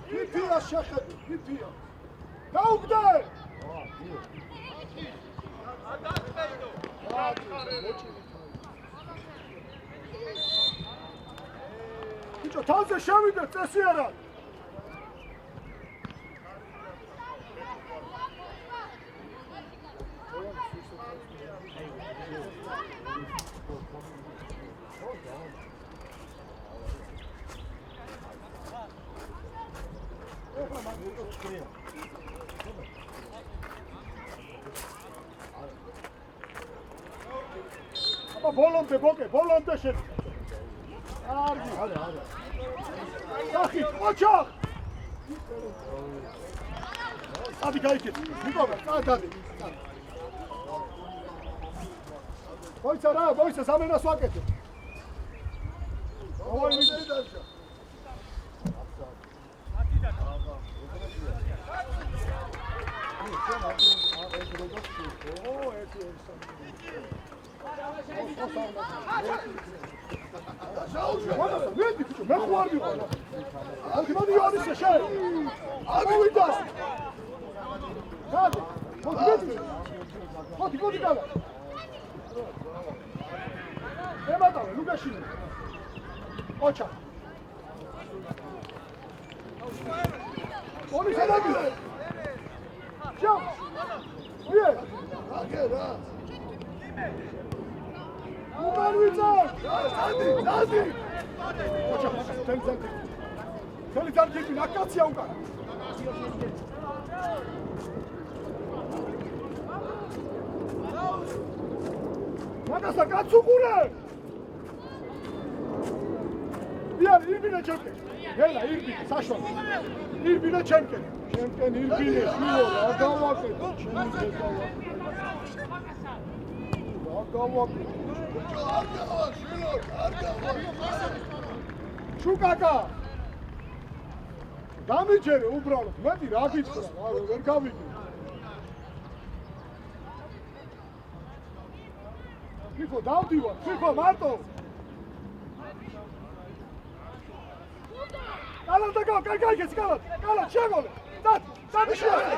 ფიფია შეხედი, ფიფია. გაუგდე! ბიჭო, თავზე შევიდე, წესი არა. აბა ბოლომდე ბოკე, ბოლომდე შედი. კარგი. არა. სახი, ოჩახ. აბი გაიქეთ. მიკოლა, წადი. მოიცა რა, მოიცა სამენას ვაკეთე. ოვაი მიდარჩა. მე ხوار ვიყო. მოდი იოანისე შე. ავიდა. მოდი გავა. ემატავე ლუკაში. ოჩა. ორი სადაგი. შო. უე. აგერა. უგარვიცა. დადი. ოჩა, თემზანტი. ხელი დარჩები, აკაცია უკან. მაგასა კაცუყურე. იარ, ირბინე ჩემკენ. ელა, ირბინე, საშუალო. ირბინე ჩემკენ. ჩემკენ ირბინე, შილო, რა გავაკეთე, ჩემი ზედავა. რა გავაკეთე. შუკაკა. დამიჯერე უბრალოდ, მეტი რა გითხრა, ვერ გავიგე. ფიფო, დავდივარ, ფიფო, მარტო. კალად და გავა, გაიგეს, კალად, შეგოლე. დადი შეასე.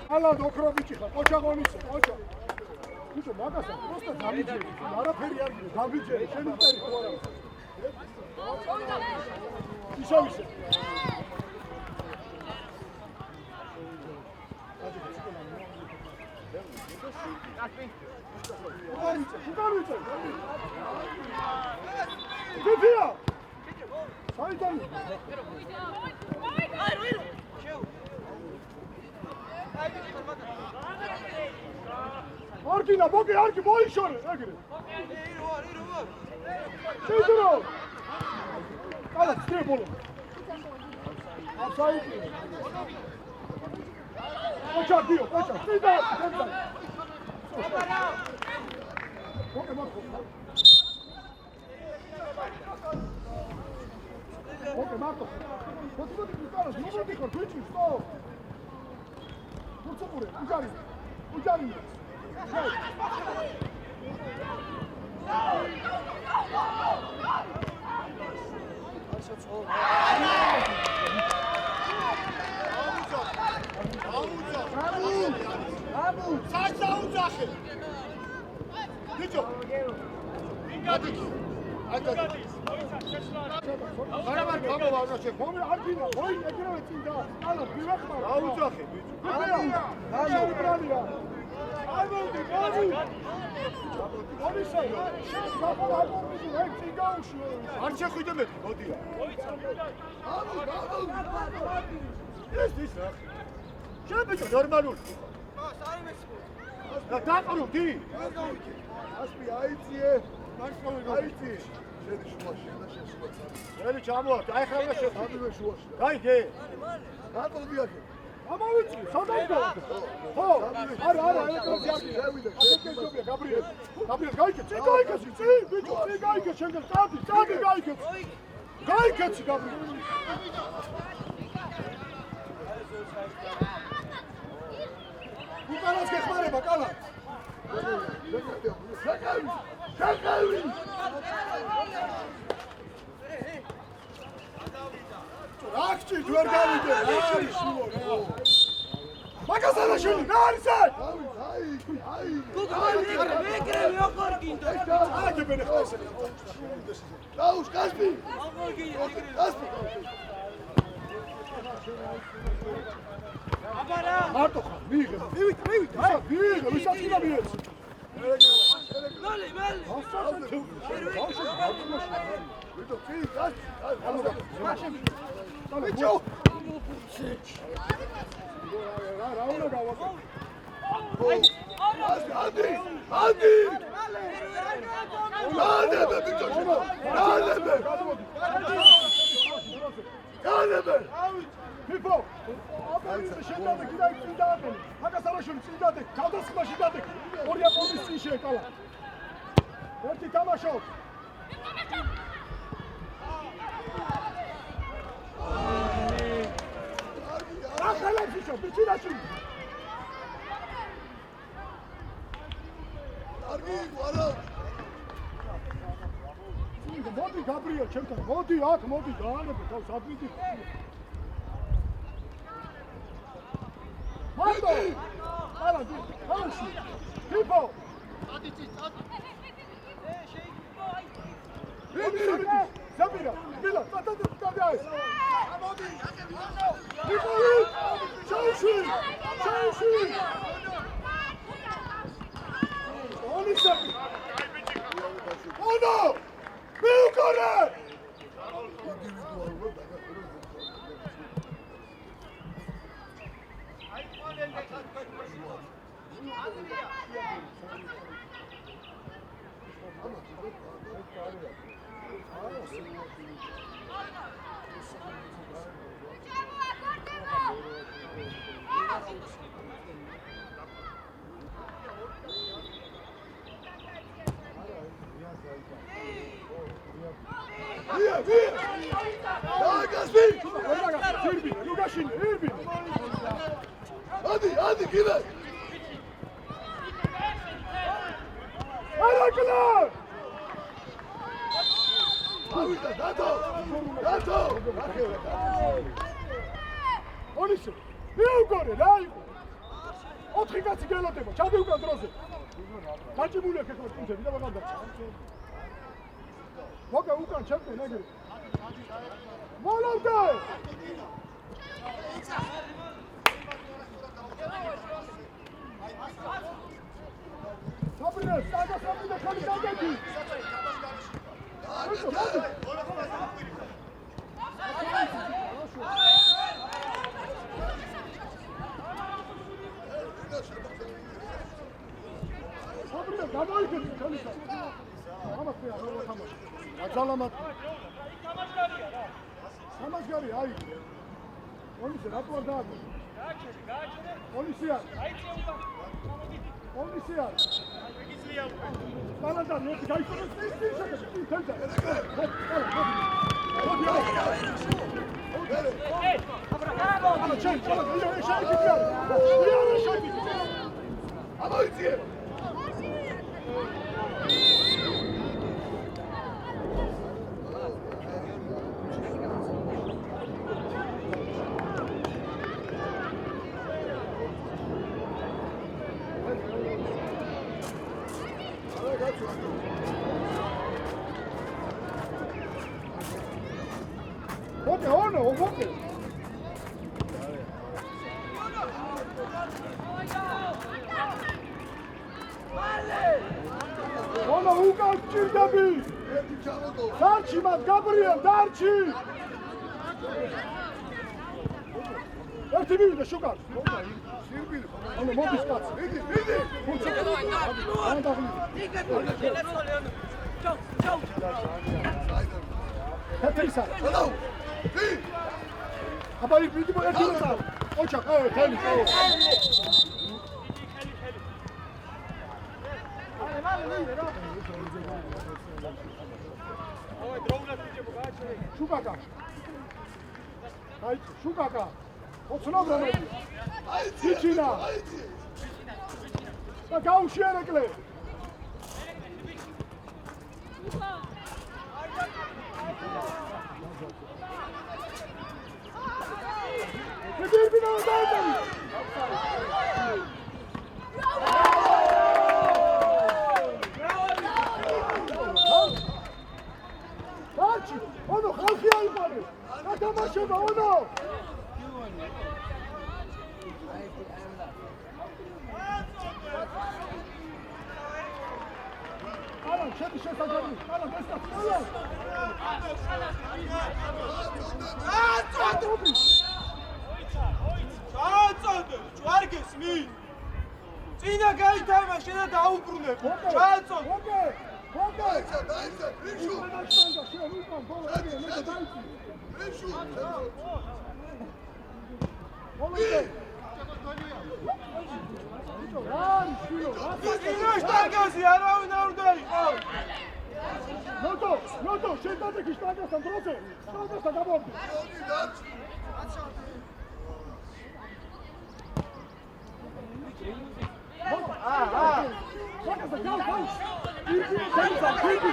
ალა დოკრობიჩი ხარ, ოჩაღონისე, ოჩა. უშო მაგასა, просто დამიჯერე, არაფერი არ გინდა, დამიჯერე, შენი მტერი ხო არა. ისე. უგარვიცე. ფიფია. საიდან? არკინა, ბოკე, არკი, მოიშორე, ეგრე. შეიდრო. კალა, სტრე ბოლო. აფსაიდი. ოჩა, დიო, ოჩა, სიდა, სიდა. ბოკე, მარკო. ბოკე, მარკო. მოდი, კალა, მოდი, ქორჩი, სტო. მოწუყურე, უჯარი. არ შეხვიდე მე, მოდია. ეს რა? შენ ბიჭო ნორმალური. დაყრუდი. ასპი აიწიე. აიწი. შედი შუაში და შესულა. ველი ჩამოარდა, აი ხარ შე. ამივე შუაში. გაიგე. გაყრდი აქე. ამავიწი, სადავდა. ხო, არა, ელექტრონი არის. შევიდე. აკეთებია გაბრიელ. გაბრიელ, გაიგე, წი გაიგე, წი, ბიჭო, წი გაიგე, შენგან წადი, გაიგე. გაიგე, გაბრიელ. უკანას გეხმარება, კალა. შეკავი. აქჩი ვერ გავიდე, არის შუა. მაგასალაშენი, რა არის ეს? აი. მეკრე ოქარ გინდა. აგებენ ახლა ესე. დაუს კასპი. კასპი. აბარა. მარტო ხარ, მიიღე. მივით. აი, მიიღე, ვისაც კიდე მიიღე. მალე. ვიდო, კი, კასპი. ბიჭო. რა უნდა გავაკეთო? ადი. განებე ბიჭო. განებე. ფიფო. აბა შენდადე კიდე წინდადე. მაგასალაშენი წინდადე, თავდასხმაში დადე. ორი აპოლის წინ შეეკალა. ერთი თამაშობ. ახლა ბიჭო, ბიჭინაში. არგი, არა. მოდი გაბრიელ, ჩემთან. მოდი აქ, მოდი დაანებე თავს ადვიდი. მარტო. არა, ხალხი. ფიფო. ზაბირა, მილა, ტატა ეს. ფიფო. შაუში. ონისები. ონო! მიუქორე! ადი, კიდე. არაკლა! ავიდა, დათო. ონისე, მიუგორე, რა იყო? 4 კაცი გელოდება, ჩადი უკან დროზე. გაჭიმულია ხეხლა წინთები და მაგარ დარჩა. მოგა უკან ჩემთან ეგრე. მოლავდე! საბრინე, საბრინე, ხალი დაგედი. საბრინე, გადაიგეთ ხელისა. ამას მე არ ვთამაშ. აძალამად. სამაშგარი აი. ონისე რატო არ დააგო? გააჩერე. ონისე არ. ონისე არ. ბალანდა ნეტი გაიქონოს ის შეკეთე. თენდა. აბა ჩენ, ამოიწიე. Ona ukaz ჭირდები. დარჩი მათ გაბრიელ, დარჩი. ერთი მივიდა შუქარს. სირბილი ხო? ანუ მოდის კაცი. მიდი. ფუცი. ან დაღლი. ჰეპისა. ალო. დი. აბა იგი მოერთი წავ. ოჩა, ხელი. შუგაკა. აი, შუგაკა. ოცნო რომელი. ჩიჩინა. და გაუშიერეკლე. მიდერბინა დაიწყო. დაჩი, ono ხალხი აიყარე. გათამაშება ono. არა, შედი შესაძლებელი. არა, გესწავლე. ჩააწოდე, ჯვარგესმი. წინა გაითამაშე და დაუბრუნებ. ჩააწოდე. ოკეი. დაიცა, რიშუ. დაიცა, შეუყვან ბოლო ეგრე მე დაიცა. რიშუ. მომენტე. აი, შილო, წინა შტანგაზე არავინ არ უნდა იყოს. ნოტო, შეტანე შტანგასთან დროზე. შტანგასთან გამოვდი. ოდი დაჩი. შტანგასთან გაუ. იგი დაიცა, იგი.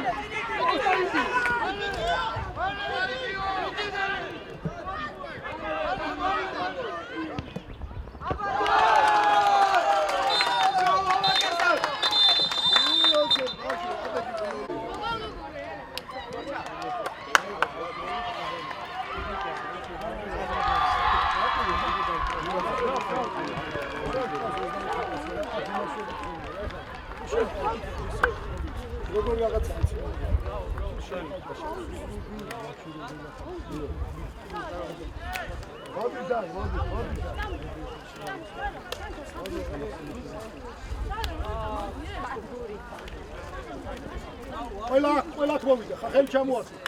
როგორ რაღაცა იცი? მოდი და. ყველა მოვიდა, ხა ხელი ჩამოაცი.